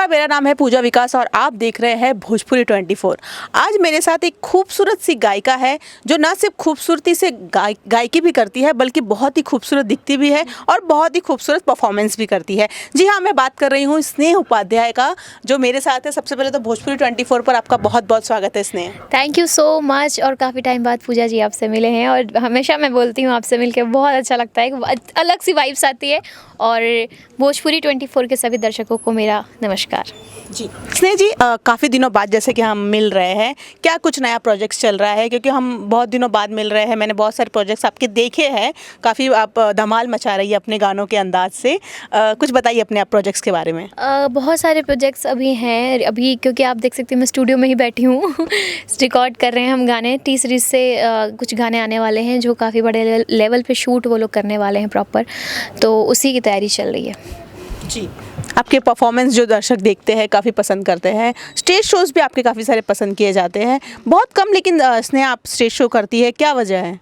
नमस्कार, मेरा नाम है पूजा विकास और आप देख रहे हैं भोजपुरी 24। आज मेरे साथ एक खूबसूरत सी गायिका है जो ना सिर्फ खूबसूरती से गायकी भी करती है बल्कि बहुत ही खूबसूरत दिखती भी है और बहुत ही खूबसूरत परफॉर्मेंस भी करती है। जी हाँ, मैं बात कर रही हूँ स्नेह उपाध्याय का, जो मेरे साथ है। सबसे पहले तो भोजपुरी 24 पर आपका बहुत बहुत स्वागत है स्नेह। Thank you so much. और काफ़ी टाइम बाद पूजा जी आपसे मिले हैं और हमेशा मैं बोलती हूँ आपसे मिलकर बहुत अच्छा लगता है, अलग सी वाइब्स आती है। और भोजपुरी 24 के सभी दर्शकों को मेरा नमस्कार। जी स्नेह जी, काफ़ी दिनों बाद जैसे कि हम मिल रहे हैं, क्या कुछ नया प्रोजेक्ट्स चल रहा है? क्योंकि हम बहुत दिनों बाद मिल रहे हैं, मैंने बहुत सारे प्रोजेक्ट्स आपके देखे हैं, काफ़ी आप धमाल मचा रही है अपने गानों के अंदाज से। कुछ बताइए अपने आप प्रोजेक्ट्स के बारे में। बहुत सारे प्रोजेक्ट्स अभी हैं, अभी क्योंकि आप देख सकते हैं मैं स्टूडियो में ही बैठी हूँ रिकॉर्ड कर रहे हैं हम गाने। टी सीरीज़ से कुछ गाने आने वाले हैं जो काफ़ी बड़े लेवल पे शूट वो लोग करने वाले हैं प्रॉपर, तो उसी की तैयारी चल रही है। जी, आपके परफॉर्मेंस जो दर्शक देखते हैं काफ़ी पसंद करते हैं। स्टेज शोज़ भी आपके काफ़ी सारे पसंद किए जाते हैं, बहुत कम, लेकिन स्नेहा आप स्टेज शो करती है, क्या वजह है?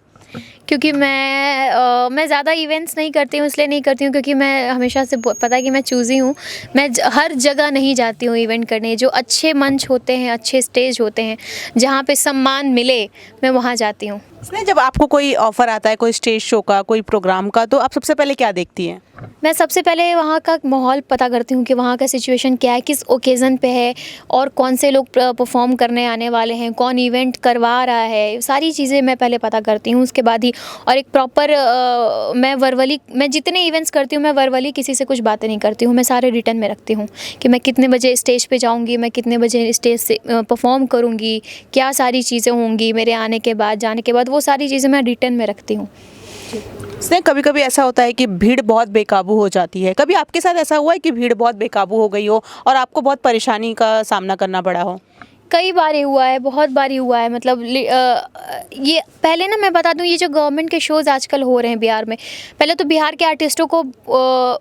क्योंकि मैं ज़्यादा इवेंट्स नहीं करती हूँ, इसलिए नहीं करती हूँ क्योंकि मैं हमेशा से पता है कि मैं चूज़ी हूँ। मैं हर जगह नहीं जाती हूँ इवेंट करने। जो अच्छे मंच होते हैं, अच्छे स्टेज होते हैं, जहाँ पे सम्मान मिले, मैं वहाँ जाती हूँ। इसलिए जब आपको कोई ऑफ़र आता है कोई स्टेज शो का, कोई प्रोग्राम का, तो आप सबसे पहले क्या देखती हैं? मैं सबसे पहले वहाँ का माहौल पता करती हूँ कि वहाँ का सिचुएशन क्या है, किस ओकेज़न पे है और कौन से लोग परफॉर्म करने आने वाले हैं, कौन इवेंट करवा रहा है, सारी चीज़ें मैं पहले पता करती हूँ। उसके बाद ही और एक प्रॉपर मैं जितने इवेंट्स करती हूँ मैं वर्बली किसी से कुछ बातें नहीं करती हूँ। मैं सारे रिटर्न में रखती हूँ कि मैं कितने बजे स्टेज पे जाऊँगी, मैं कितने बजे स्टेज से परफॉर्म करूँगी, क्या सारी चीज़ें होंगी मेरे आने के बाद, जाने के बाद, वो सारी चीज़ें मैं रिटर्न में रखती हूँ। इसलिए कभी कभी ऐसा होता है कि भीड़ बहुत बेकाबू हो जाती है। कभी आपके साथ ऐसा हुआ है कि भीड़ बहुत बेकाबू हो गई हो और आपको बहुत परेशानी का सामना करना पड़ा हो? कई बार ही हुआ है, बहुत बार ही हुआ है। मतलब ये पहले ना मैं बता दूं, ये जो गवर्नमेंट के शोज़ आजकल हो रहे हैं बिहार में, पहले तो बिहार के आर्टिस्टों को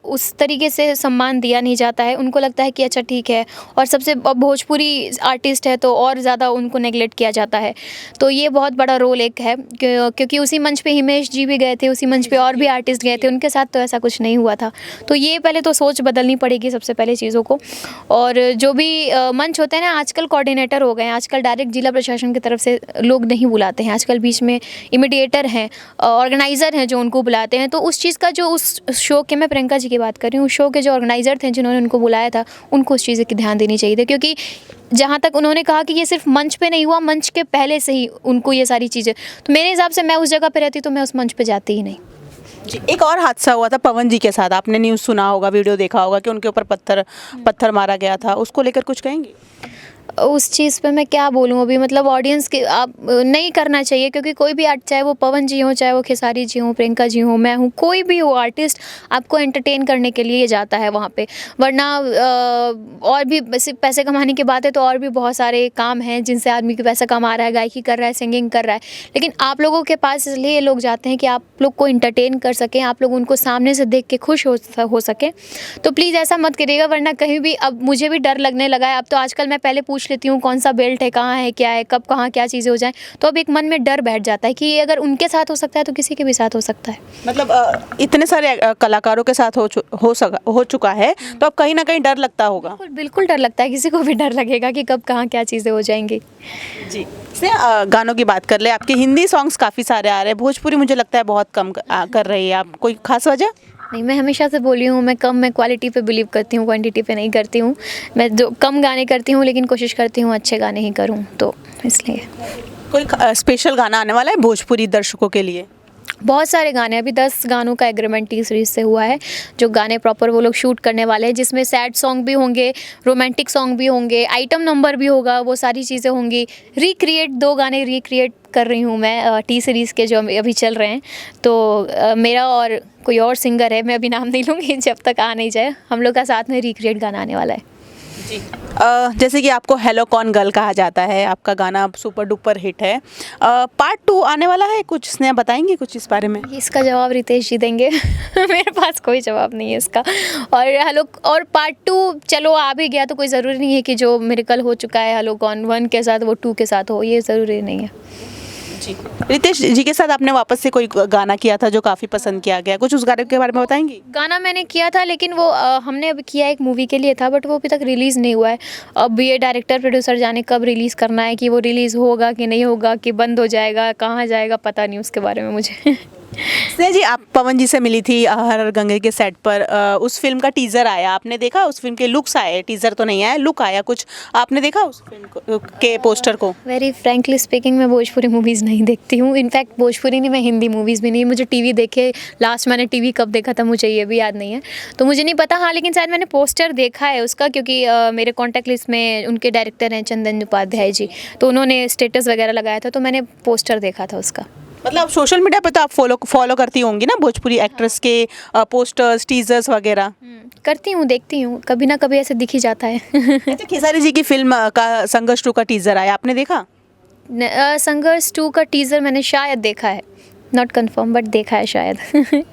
उस तरीके से सम्मान दिया नहीं जाता है। उनको लगता है कि अच्छा ठीक है, और सबसे भोजपुरी आर्टिस्ट है तो और ज़्यादा उनको नेगलेक्ट किया जाता है। तो ये बहुत बड़ा रोल एक है, क्योंकि उसी मंच पे हिमेश जी भी गए थे, उसी मंच पे और भी आर्टिस्ट गए थे, उनके साथ तो ऐसा कुछ नहीं हुआ था। तो ये पहले तो सोच बदलनी पड़ेगी सबसे पहले चीज़ों को। और जो भी मंच होते हैं ना, आजकल कोऑर्डिनेटर हो गए हैं, आजकल डायरेक्ट जिला प्रशासन की तरफ से लोग नहीं बुलाते हैं। आजकल बीच में इमीडिएटर हैं, ऑर्गेनाइज़र हैं जो उनको बुलाते हैं। तो उस चीज़ का जो उस शो के, मैं प्रियंका जी की बात कर रही हूँ, उस शो के जो ऑर्गेनाइज़र थे जिन्होंने उनको बुलाया था, उनको उस चीज़ की ध्यान देनी चाहिए थी। क्योंकि जहाँ तक उन्होंने कहा कि ये सिर्फ मंच पे नहीं हुआ, मंच के पहले से ही उनको ये सारी चीज़ें, तो मेरे हिसाब से मैं उस जगह पे रहती तो मैं उस मंच पे जाती ही नहीं। जी, एक और हादसा हुआ था पवन जी के साथ, आपने न्यूज़ सुना होगा, वीडियो देखा होगा कि उनके ऊपर पत्थर मारा गया था, उसको लेकर कुछ कहेंगे? उस चीज़ पे मैं क्या बोलूँ अभी, मतलब ऑडियंस के आप नहीं करना चाहिए। क्योंकि कोई भी आर्ट, चाहे वो पवन जी हों, चाहे वो खेसारी जी हों, प्रियंका जी हों, मैं हूँ, कोई भी हो आर्टिस्ट, आपको एंटरटेन करने के लिए जाता है वहाँ पे। वरना और भी सिर्फ पैसे कमाने की बात है तो और भी बहुत सारे काम हैं जिनसे आदमी को पैसा कमा रहा है, गायकी कर रहा है, सिंगिंग कर रहा है। लेकिन आप लोगों के पास इसलिए लोग जाते हैं कि आप लोग को इंटरटेन कर सकें, आप लोग उनको सामने से देख के खुश हो सकें। तो प्लीज़ ऐसा मत करिएगा, वरना कहीं भी, अब मुझे भी डर लगने लगा है। अब तो आजकल मैं पहले पूछ लेती हूँ कौन सा बेल्ट है, कहाँ है, क्या है, कब कहाँ क्या चीज़ें हो जाएं। तो अब एक मन में डर बैठ जाता है कि ये अगर उनके साथ हो सकता है तो किसी के भी साथ हो सकता है। मतलब इतने सारे कलाकारों के साथ हो चुका है, तो अब कहीं ना कहीं डर लगता होगा। बिल्कुल बिल्कुल डर लगता है, किसी को भी डर लगेगा कि कब कहाँ क्या चीज़ें हो जाएंगी। जी, से गानों की बात कर ले, आपके हिंदी सॉन्ग्स काफ़ी सारे आ रहे हैं, भोजपुरी मुझे लगता है बहुत कम कर रही है आप, कोई खास वजह? नहीं, मैं हमेशा से बोली हूँ, मैं क्वालिटी पे बिलीव करती हूँ, क्वांटिटी पे नहीं करती हूँ। मैं जो कम गाने करती हूँ लेकिन कोशिश करती हूँ अच्छे गाने ही करूँ, तो इसलिए। कोई स्पेशल गाना आने वाला है भोजपुरी दर्शकों के लिए? बहुत सारे गाने, अभी 10 गानों का एग्रीमेंट टी सीरीज़ से हुआ है, जो गाने प्रॉपर वो लोग शूट करने वाले हैं, जिसमें सैड सॉन्ग भी होंगे, रोमांटिक सॉन्ग भी होंगे, आइटम नंबर भी होगा, वो सारी चीज़ें होंगी। रिक्रिएट 2 गाने रिक्रिएट कर रही हूँ मैं टी सीरीज़ के जो अभी चल रहे हैं। तो मेरा और कोई और सिंगर है, मैं अभी नाम नहीं लूँगी जब तक आ नहीं जाए, हम लोग का साथ में रिक्रिएट गाना आने वाला है। जी, जैसे कि आपको हेलो कौन गर्ल कहा जाता है, आपका गाना सुपर डुपर हिट है, पार्ट 2 आने वाला है, कुछ स्नेहा बताएंगे कुछ इस बारे में? इसका जवाब रितेश जी देंगे मेरे पास कोई जवाब नहीं है इसका। और हेलो, और पार्ट 2 चलो आ भी गया तो कोई ज़रूरी नहीं है कि जो मिरेकल हो चुका है हेलो कौन 1 के साथ वो 2 के साथ हो, ये ज़रूरी नहीं है। जी, रितेश जी के साथ आपने वापस से कोई गाना किया था जो काफ़ी पसंद किया गया, कुछ उस गाने के बारे में बताएंगी? गाना मैंने किया था, लेकिन वो हमने अभी किया एक मूवी के लिए था, बट वो अभी तक रिलीज़ नहीं हुआ है। अब ये डायरेक्टर प्रोड्यूसर जाने कब रिलीज़ करना है, कि वो रिलीज़ होगा कि नहीं होगा, कि बंद हो जाएगा, कहाँ जाएगा, पता नहीं उसके बारे में मुझे। स्नेहा जी, आप पवन जी से मिली थी हर हर गंगे के सेट पर। उस फिल्म का टीज़र आया, आपने देखा? उस फिल्म के लुक्स आए, टीज़र तो नहीं आया, लुक आया कुछ, आपने देखा उस फिल्म के पोस्टर को? वेरी फ्रैंकली स्पीकिंग, मैं भोजपुरी मूवीज़ नहीं देखती हूँ। इनफैक्ट भोजपुरी नहीं, मैं हिंदी मूवीज़ भी नहीं। मुझे टीवी देखे, लास्ट मैंने टीवी कब देखा था मुझे ये भी याद नहीं है, तो मुझे नहीं पता। हाँ, लेकिन शायद मैंने पोस्टर देखा है उसका, क्योंकि मेरे कॉन्टैक्ट लिस्ट में उनके डायरेक्टर हैं चंदन उपाध्याय जी, तो उन्होंने स्टेटस वगैरह लगाया था, तो मैंने पोस्टर देखा था उसका। मतलब आप सोशल मीडिया पे तो आप फॉलो करती होंगी ना भोजपुरी एक्ट्रेस के पोस्टर्स, टीजर्स वगैरह? करती हूँ, देखती हूँ, कभी ना कभी ऐसे दिख ही जाता है। अच्छा, खेसारी जी की फिल्म का संघर्ष 2 का टीजर आया, आपने देखा? संघर्ष 2 का टीज़र मैंने शायद देखा है, नॉट कंफर्म, बट देखा है शायद।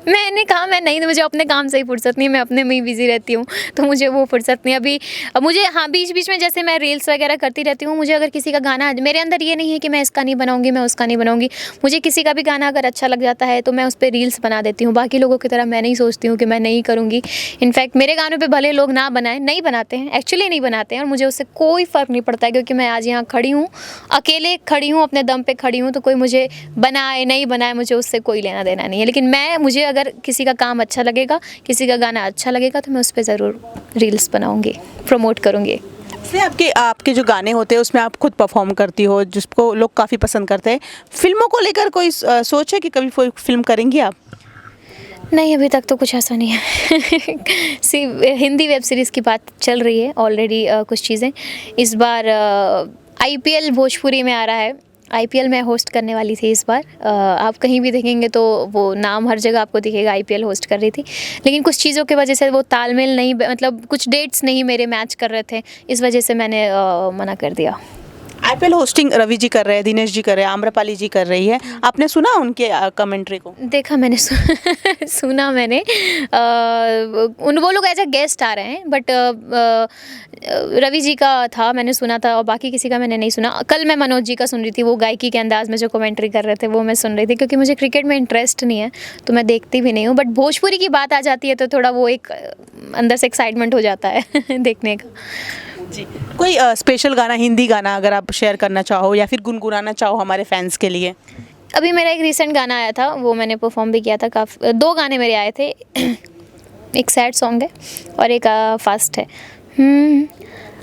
मैंने कहा मैं नहीं, मुझे अपने काम से ही फुर्सत नहीं है, मैं अपने में ही बिजी रहती हूँ, तो मुझे वो फुर्सत नहीं अभी। मुझे हाँ, बीच बीच में जैसे मैं रील्स वगैरह करती रहती हूँ, मुझे अगर किसी का गाना, मेरे अंदर ये नहीं है कि मैं इसका नहीं बनाऊँगी, मैं उसका नहीं बनाऊँगी। मुझे किसी का भी गाना अगर अच्छा लग जाता है तो मैं उस पर रील्स बना देती हूँ। बाकी लोगों की तरह मैं नहीं सोचती हूँ कि मैं नहीं करूँगी। इनफैक्ट मेरे गानों पर भले लोग ना बनाएं, नहीं बनाते हैं, एक्चुअली नहीं बनाते हैं, और मुझे उससे कोई फ़र्क नहीं पड़ता है, क्योंकि मैं आज यहाँ खड़ी हूँ, अकेले खड़ी हूँ, अपने दम पे खड़ी हूँ, तो कोई मुझे बनाए नहीं बनाए, मुझे उससे कोई लेना देना नहीं है। लेकिन मुझे अगर किसी का काम अच्छा लगेगा, किसी का गाना अच्छा लगेगा, तो मैं उस पर ज़रूर रील्स बनाऊंगी, प्रमोट करूंगी। से आपके जो गाने होते हैं उसमें आप खुद परफॉर्म करती हो, जिसको लोग काफ़ी पसंद करते हैं। फिल्मों को लेकर कोई सोच है कि कभी कोई फिल्म करेंगी आप? नहीं, अभी तक तो कुछ ऐसा नहीं है। हिंदी वेब सीरीज़ की बात चल रही है ऑलरेडी, कुछ चीज़ें। इस बार IPL भोजपुरी में आ रहा है, IPL मैं होस्ट करने वाली थी इस बार। आप कहीं भी देखेंगे तो वो नाम हर जगह आपको दिखेगा, IPL होस्ट कर रही थी। लेकिन कुछ चीज़ों की वजह से वो तालमेल नहीं, मतलब कुछ डेट्स नहीं मेरे मैच कर रहे थे, इस वजह से मैंने मना कर दिया। IPL होस्टिंग रवि जी कर रहे हैं, दिनेश जी कर रहे हैं, आम्रपाली जी कर रही है, आपने सुना उनके कमेंट्री को? देखा मैंने, सुना मैंने। वो लोग एज अ गेस्ट आ रहे हैं, बट रवि जी का था, मैंने सुना था, और बाकी किसी का मैंने नहीं सुना। कल मैं मनोज जी का सुन रही थी, वो गायकी के अंदाज में जो कमेंट्री कर रहे थे वो मैं सुन रही थी, क्योंकि मुझे क्रिकेट में इंटरेस्ट नहीं है, तो मैं देखती भी नहीं हूँ। बट भोजपुरी की बात आ जाती है तो थोड़ा वो एक अंदर से एक्साइटमेंट हो जाता है देखने का। जी, कोई स्पेशल गाना, हिंदी गाना अगर आप शेयर करना चाहो या फिर गुनगुनाना चाहो हमारे फैंस के लिए? अभी मेरा एक रीसेंट गाना आया था, वो मैंने परफॉर्म भी किया था। काफ़ी 2 गाने मेरे आए थे। एक सैड सॉन्ग है और एक फास्ट है।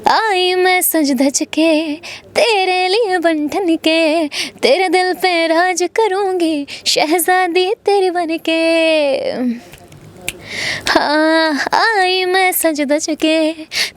आई मैं सज धज के तेरे लिए बन ठन के, तेरे दिल पे राज करूँगी, शहजादी तेरी बन के। हाँ, आई मैं सज धज के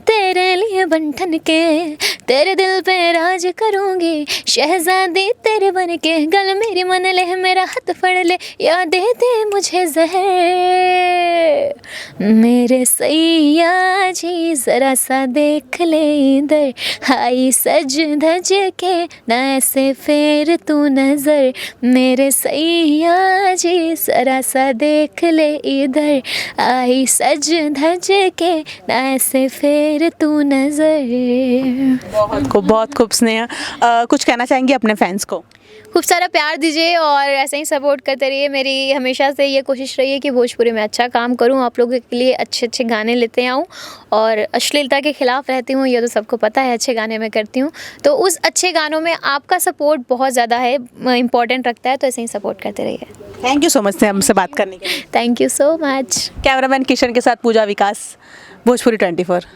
तेरे लिए बन ठन के, तेरे दिल पे राज करूँगी, शहजादी तेरे बन के। गल मेरी मन ले, मेरा हाथ फड़ ले, या दे दे मुझे जहर। मेरे सैया जी ज़रा सा देख ले इधर, आई सज धज के ना ऐसे फेर तू नज़र। मेरे सैया जी ज़रा सा देख ले इधर, आई सज धज के ना ऐसे फेर तू नज़र। बहुत खूब स्नेहा, कुछ कहना चाहेंगी अपने फैंस को? खूब सारा प्यार दीजिए और ऐसे ही सपोर्ट करते रहिए। मेरी हमेशा से ये कोशिश रही है कि भोजपुरी में अच्छा काम करूं, आप लोगों के लिए अच्छे अच्छे गाने लेते आऊं, और अश्लीलता के खिलाफ़ रहती हूं, ये तो सबको पता है, अच्छे गाने मैं करती हूं। तो उस अच्छे गानों में आपका सपोर्ट बहुत ज़्यादा है, इम्पॉर्टेंट रखता है, तो ऐसे ही सपोर्ट करते रहिए। थैंक यू सो मच से हमसे बात करने के लिए। Thank you so much. Cameraman Kishan के साथ पूजा विकास, भोजपुरी 24।